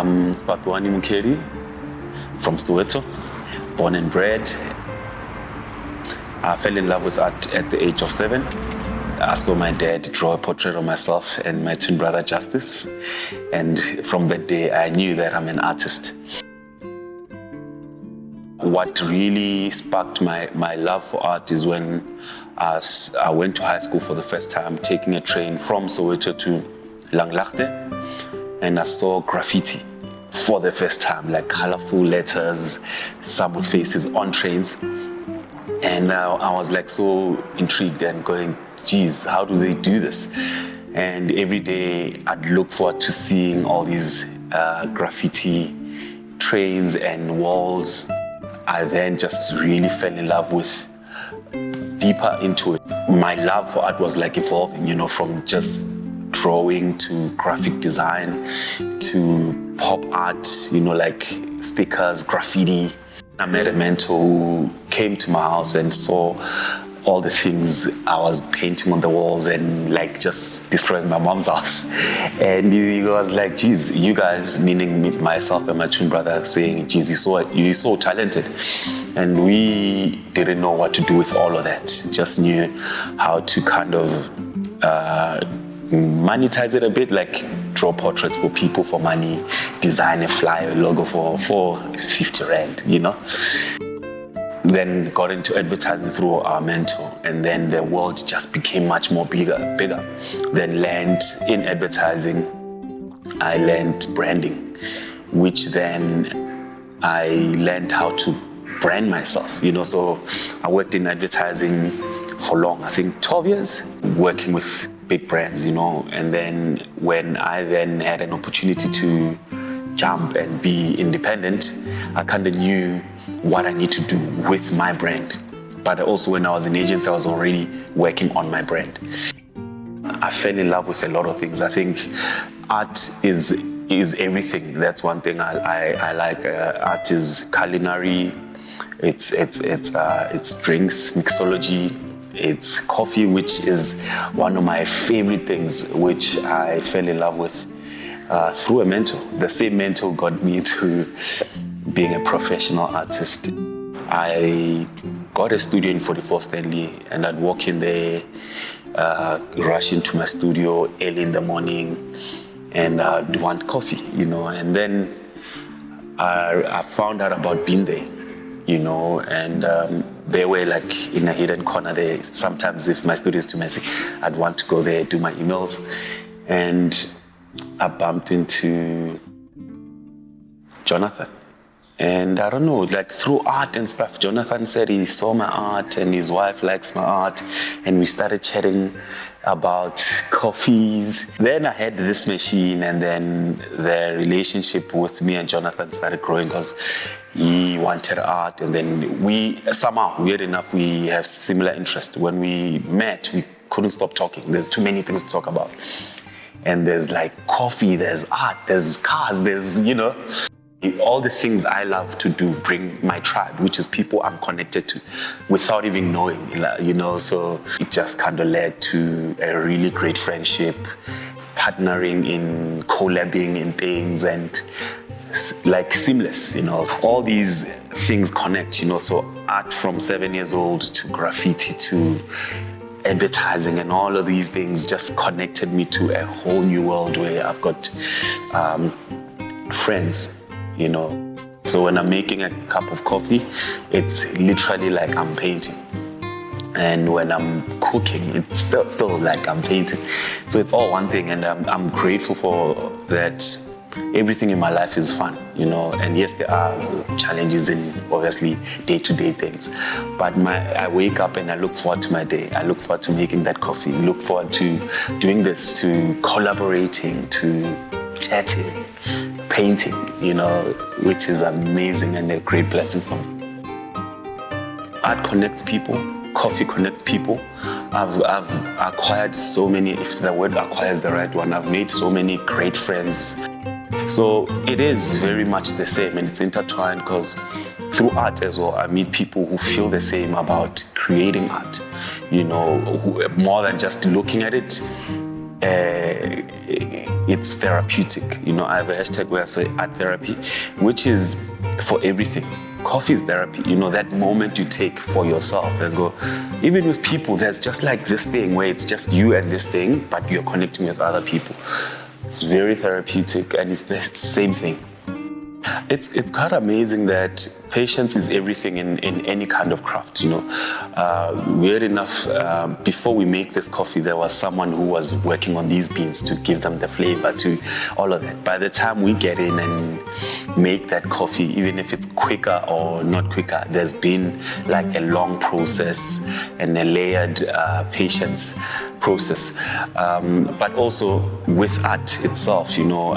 Fhatuwani Mukheli from Soweto, born and bred. I fell in love with art at the age of 7. I saw my dad draw a portrait of myself and my twin brother Justice, and from that day I knew that I'm an artist. What really sparked my love for art is when I went to high school for the first time, taking a train from Soweto to Langlaagte, and I saw graffiti for the first time, like colorful letters, some with faces on trains. And I was like so intrigued and going, geez, how do they do this? And every day I'd look forward to seeing all these graffiti trains and walls. I then just really fell in love with deeper into it. My love for art was like evolving, from just drawing to graphic design to pop art, like stickers, graffiti. I met a mentor who came to my house and saw all the things I was painting on the walls and like just destroying my mom's house. And he was like, geez, you guys, meaning me, myself and my twin brother, saying, geez, you're so talented. And we didn't know what to do with all of that. Just knew how to kind of monetize it a bit, like draw portraits for people for money, design a flyer, logo for 50 Rand, Then got into advertising through our mentor, and then the world just became much more bigger. Then learned in advertising, I learned branding, which then I learned how to brand myself, So I worked in advertising for long, I think 12 years, working with big brands, And then when I then had an opportunity to jump and be independent, I kind of knew what I need to do with my brand. But also when I was in agency, I was already working on my brand. I fell in love with a lot of things. I think art is everything. That's one thing I like. Art is culinary. It's drinks, mixology. It's coffee, which is one of my favorite things, which I fell in love with through a mentor. The same mentor got me to being a professional artist. I got a studio in 44 Stanley, and I'd walk in there, rush into my studio early in the morning, and I'd want coffee, And then I found out about Bean Day, and they were like in a hidden corner there. Sometimes if my studio is too messy, I'd want to go there, do my emails, and I bumped into Jonathan. And I don't know, like through art and stuff, Jonathan said he saw my art and his wife likes my art, and we started chatting about coffees. Then I had this machine, and then the relationship with me and Jonathan started growing because he wanted art, and then we somehow, weird enough, we have similar interests. When we met, we couldn't stop talking. There's too many things to talk about. And there's like coffee, there's art, there's cars, there's, all the things I love to do, bring my tribe, which is people I'm connected to without even knowing, So it just kind of led to a really great friendship, partnering in collabing in things, and like seamless, All these things connect, So art from 7 years old to graffiti to advertising and all of these things just connected me to a whole new world where I've got friends, So when I'm making a cup of coffee, it's literally like I'm painting. And when I'm cooking, it's still like I'm painting. So it's all one thing, and I'm grateful for that. Everything in my life is fun, And yes, there are challenges in obviously day-to-day things. But I wake up and I look forward to my day. I look forward to making that coffee. Look forward to doing this, to collaborating, to chatting, painting, which is amazing and a great blessing for me. Art connects people. Coffee connects people. I've acquired so many, if the word acquire is the right one, I've made so many great friends. So it is very much the same, and it's intertwined because through art as well, I meet people who feel the same about creating art, who, more than just looking at it. it's therapeutic. You know, I have a hashtag where I say art therapy, which is for everything. Coffee is therapy. You know, that moment you take for yourself and go, even with people, there's just like this thing where it's just you and this thing, but you're connecting with other people. It's very therapeutic, and it's the same thing. It's quite amazing that patience is everything in any kind of craft, you know. Weird enough, before we make this coffee, there was someone who was working on these beans to give them the flavor to all of that. By the time we get in and make that coffee, even if it's quicker or not quicker, there's been like a long process and a layered patience process. But also with art itself, you know,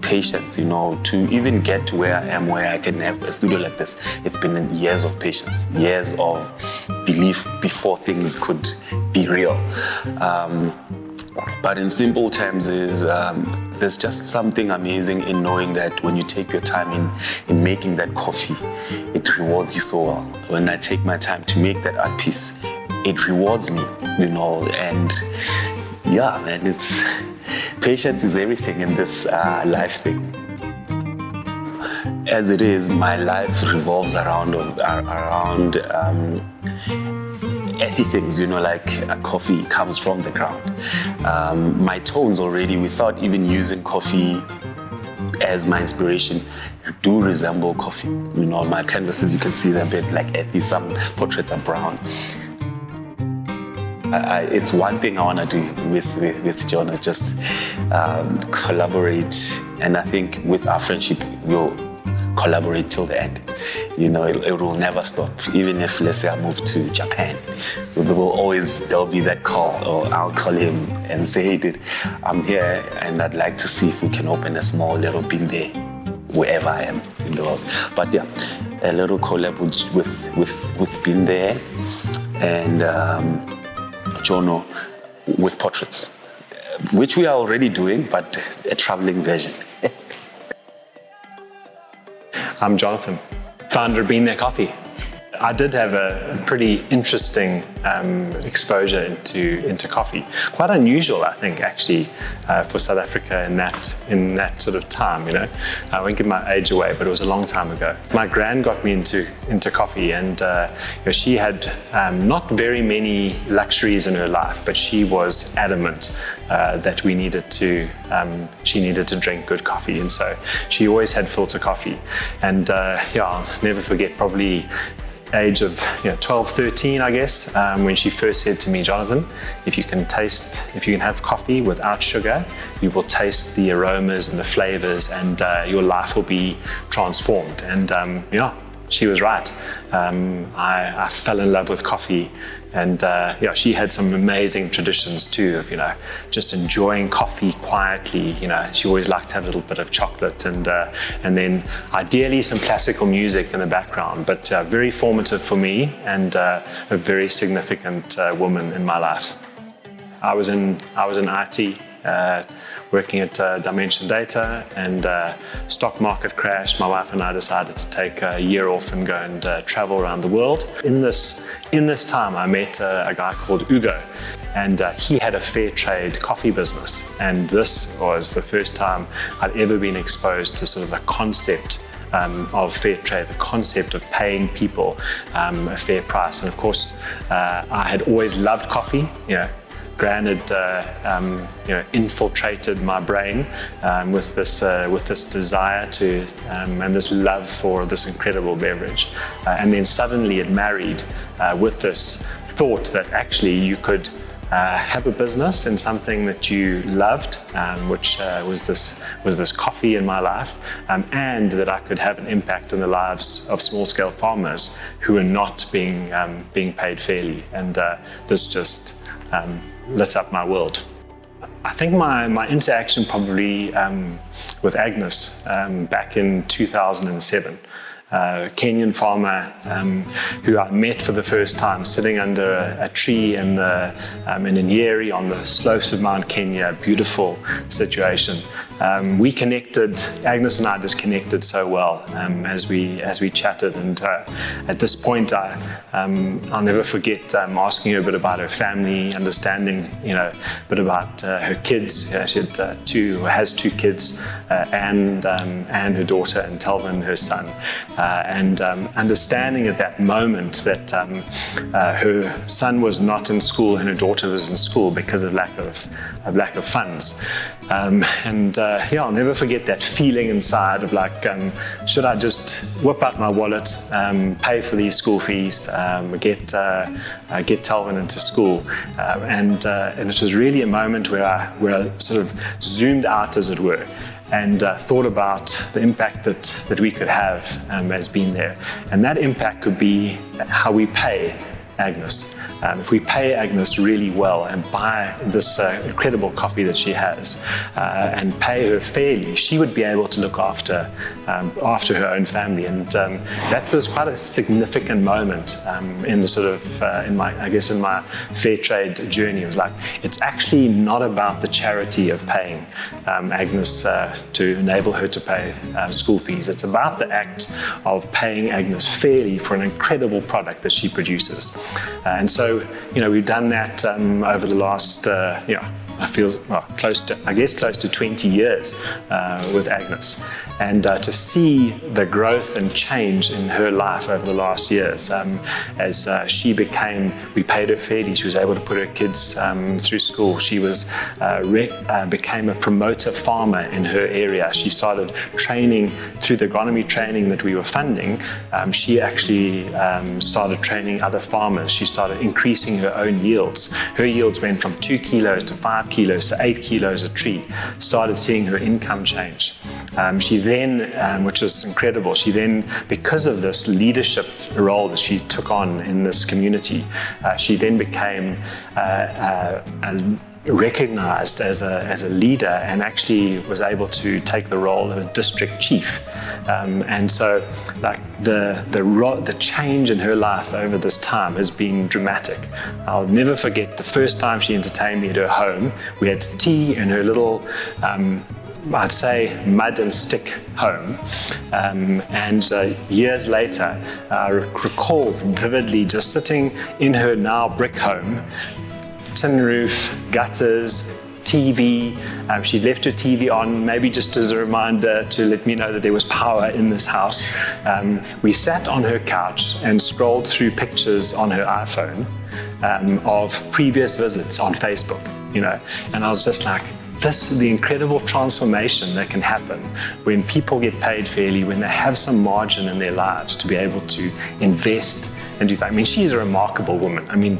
patience, you know, to even get to where I am, where I can have a studio like this. It's been years of patience, years of belief before things could be real. But in simple terms is there's just something amazing in knowing that when you take your time in making that coffee, it rewards you so well. When I take my time to make that art piece, it rewards me, you know, and yeah, man, it's patience is everything in this life thing. As it is, my life revolves around earthy things, you know, like coffee comes from the ground. My tones already, without even using coffee as my inspiration, do resemble coffee. You know, my canvases, you can see they're a bit like earthy, some portraits are brown. It's one thing I want to do with Jonah, just collaborate, and I think with our friendship we'll collaborate till the end. You know, it will never stop. Even if, let's say, I move to Japan, there'll be that call, or I'll call him and say, hey dude, I'm here and I'd like to see if we can open a small little binde wherever I am in the world. But yeah, a little collab with binde and Jono with portraits, which we are already doing, but a traveling version. I'm Jonathan, founder of Bean There Coffee. I did have a pretty interesting exposure into coffee. Quite unusual, I think, actually, for South Africa in that sort of time. You know, I won't give my age away, but it was a long time ago. My gran got me into coffee, and you know, she had not very many luxuries in her life, but she was adamant that she needed to drink good coffee, and so she always had filter coffee. And yeah, I'll never forget, probably age of 12, 13, I guess, when she first said to me, Jonathan, if you can have coffee without sugar, you will taste the aromas and the flavors, and your life will be transformed. And yeah, she was right. I fell in love with coffee, and yeah, she had some amazing traditions too of just enjoying coffee quietly. She always liked to have a little bit of chocolate, and then ideally some classical music in the background. But very formative for me, and a very significant woman in my life. I was in IT. Working at Dimension Data, and stock market crashed. My wife and I decided to take a year off and go and travel around the world. In this time, I met a guy called Ugo, and he had a fair trade coffee business. And this was the first time I'd ever been exposed to sort of the concept of fair trade, the concept of paying people a fair price. And of course, I had always loved coffee. Gran had infiltrated my brain with this desire to and this love for this incredible beverage, and then suddenly it married with this thought that actually you could have a business in something that you loved, which was this coffee in my life, and that I could have an impact in the lives of small-scale farmers who are not being paid fairly, and this just lit up my world. I think my interaction probably with Agnes back in 2007. Kenyan farmer who I met for the first time sitting under a tree in Nyeri on the slopes of Mount Kenya, beautiful situation. we connected. Agnes and I just connected so well as we chatted. And at this point, I'll never forget asking her a bit about her family, understanding, a bit about her kids. She has two kids, and her daughter, and Telvin, her son, and understanding at that moment that her son was not in school and her daughter was in school because of lack of funds. I'll never forget that feeling inside of like, should I just whip out my wallet, pay for these school fees, get Telvin into school, and it was really a moment where I sort of zoomed out, as it were, and thought about the impact that we could have as being there. And that impact could be how we pay Agnes. If we pay Agnes really well and buy this incredible coffee that she has, and pay her fairly, she would be able to look after her own family. And that was quite a significant moment in the sort of in my fair trade journey. It was like, it's actually not about the charity of paying Agnes to enable her to pay school fees. It's about the act of paying Agnes fairly for an incredible product that she produces. And so, we've done that over the last, close to 20 years with Agnes. And to see the growth and change in her life over the last years, as we paid her fairly, she was able to put her kids through school. She became a promoter farmer in her area. She started training through the agronomy training that we were funding. She actually started training other farmers. She started increasing her own yields. Her yields went from 2 kilos to 5 kilos to 8 kilos a tree. Started seeing her income change. She then, which was incredible, because of this leadership role that she took on in this community, she then became recognized as a leader, and actually was able to take the role of a district chief. And so, like, the change in her life over this time has been dramatic. I'll never forget the first time she entertained me at her home. We had tea in her little I'd say mud and stick home, and years later I recall vividly just sitting in her now brick home, tin roof, gutters, TV. She'd left her TV on, maybe just as a reminder to let me know that there was power in this house. We sat on her couch and scrolled through pictures on her iPhone of previous visits on Facebook, and I was just like, this is the incredible transformation that can happen when people get paid fairly, when they have some margin in their lives to be able to invest and do that. I mean, she's a remarkable woman. I mean,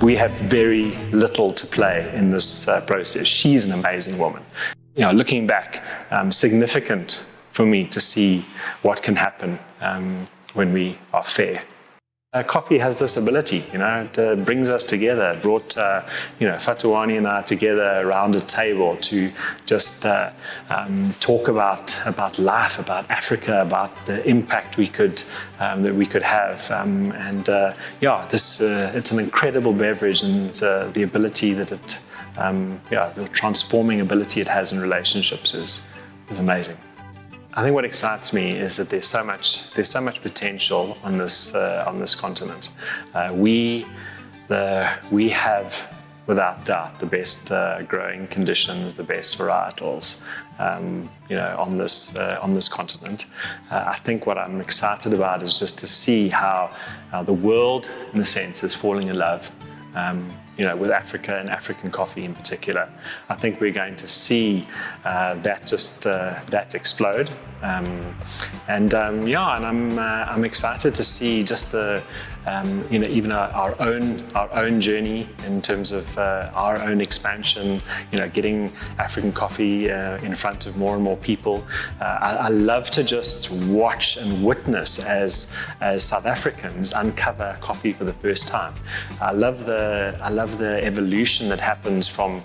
we have very little to play in this process. She's an amazing woman. Looking back, significant for me to see what can happen when we are fair. Coffee has this ability, it brings us together. It brought, Fhatuwani and I together around a table to just talk about life, about Africa, about the impact we could that we could have. It's an incredible beverage, and the ability that it, the transforming ability it has in relationships is amazing. I think what excites me is that there's so much potential on this continent. We have, without doubt, the best growing conditions, the best varietals, on this continent. I think what I'm excited about is just to see how the world, in a sense, is falling in love. With Africa and African coffee in particular. I think we're going to see that explode. And I'm excited to see just the even our own journey in terms of our own expansion. Getting African coffee in front of more and more people. I love to just watch and witness as South Africans uncover coffee for the first time. I love love the evolution that happens from,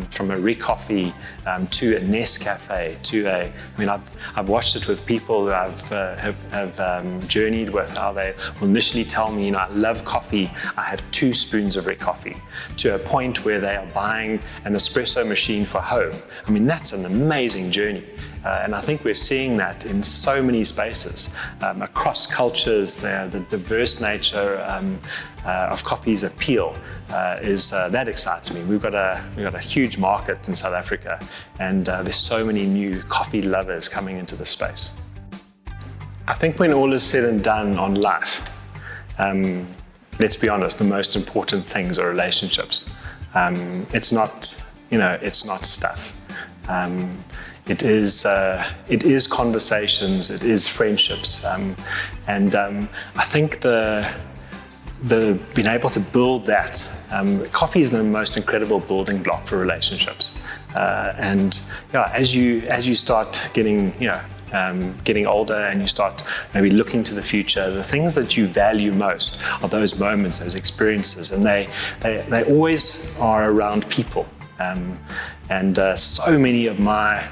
from a Recoffee to a Nescafe to I've watched it with people who have journeyed with, how they will initially tell me, I love coffee, I have 2 spoons of Recoffee, to a point where they are buying an espresso machine for home. That's an amazing journey. And I think we're seeing that in so many spaces, across cultures. The diverse nature of coffee's appeal that excites me. We've got a huge market in South Africa, and there's so many new coffee lovers coming into the space. I think when all is said and done on life, let's be honest, the most important things are relationships. It's not stuff. It is conversations, it is friendships, and I think the being able to build that. Coffee is the most incredible building block for relationships, and as you start getting getting older and you start maybe looking to the future, the things that you value most are those moments, those experiences, and they always are around people. And so many of my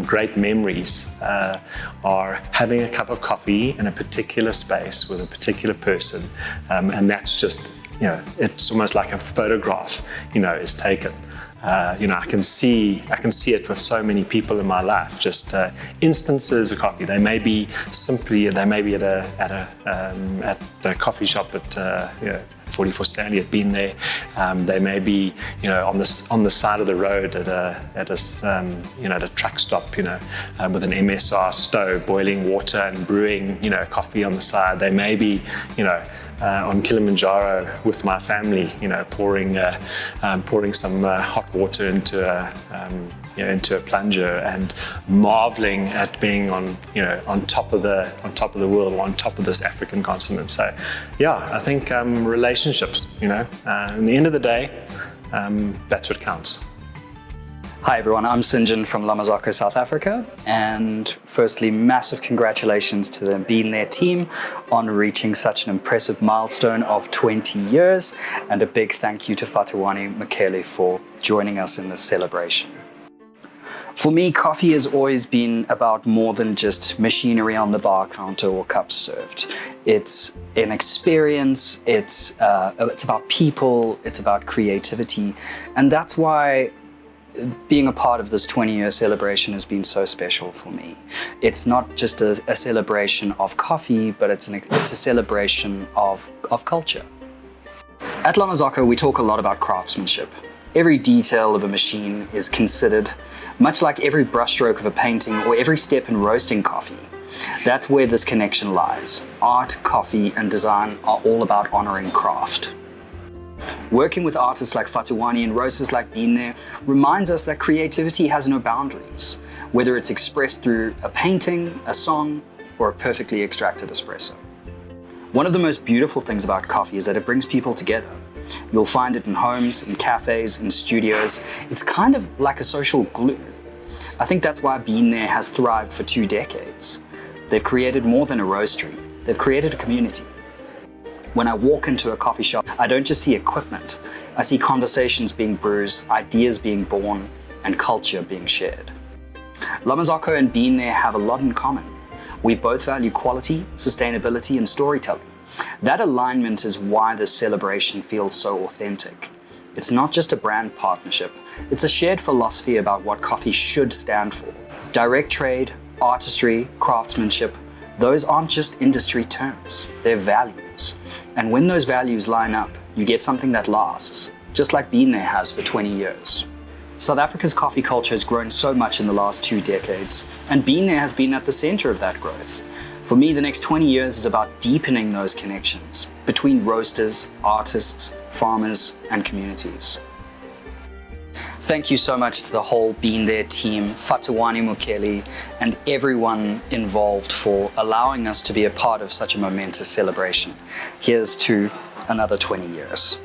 great memories are having a cup of coffee in a particular space with a particular person, and that's just, it's almost like a photograph, is taken. I can see it with so many people in my life. Just instances of coffee. They may be at the coffee shop at 44 Stanley, had been there. They may be, on the side of the road at a truck stop, with an MSR stove, boiling water and brewing, coffee on the side. They may be, on Kilimanjaro with my family, pouring some hot water into a plunger and marveling at being on top of the world, or on top of this African continent. So, I think relationships. In the end of the day, that's what counts. Hi everyone, I'm Sinjon from Lamazoko, South Africa, and firstly, massive congratulations to the Being There team on reaching such an impressive milestone of 20 years, and a big thank you to Fhatuwani Mukheli for joining us in this celebration. For me, coffee has always been about more than just machinery on the bar counter or cups served. It's an experience, it's about people, it's about creativity, and that's why being a part of this 20-year celebration has been so special for me. It's not just a celebration of coffee, but it's a celebration of culture. At Lamazoko, we talk a lot about craftsmanship. Every detail of a machine is considered, much like every brushstroke of a painting or every step in roasting coffee. That's where this connection lies. Art, coffee, and design are all about honoring craft. Working with artists like Fhatuwani and roasters like Being There reminds us that creativity has no boundaries, whether it's expressed through a painting, a song, or a perfectly extracted espresso. One of the most beautiful things about coffee is that it brings people together. You'll find it in homes, in cafes, in studios. It's kind of like a social glue. I think that's why Being There has thrived for 2 decades. They've created more than a roastery. They've created a community. When I walk into a coffee shop, I don't just see equipment. I see conversations being bruised, ideas being born, and culture being shared. Lamazoko and Being There have a lot in common. We both value quality, sustainability, and storytelling. That alignment is why this celebration feels so authentic. It's not just a brand partnership, it's a shared philosophy about what coffee should stand for. Direct trade, artistry, craftsmanship, those aren't just industry terms, they're values. And when those values line up, you get something that lasts, just like Being There has for 20 years. South Africa's coffee culture has grown so much in the last 2 decades, and Being There has been at the center of that growth. For me, the next 20 years is about deepening those connections between roasters, artists, farmers, and communities. Thank you so much to the whole Being There team, Fhatuwani Mukheli, and everyone involved for allowing us to be a part of such a momentous celebration. Here's to another 20 years.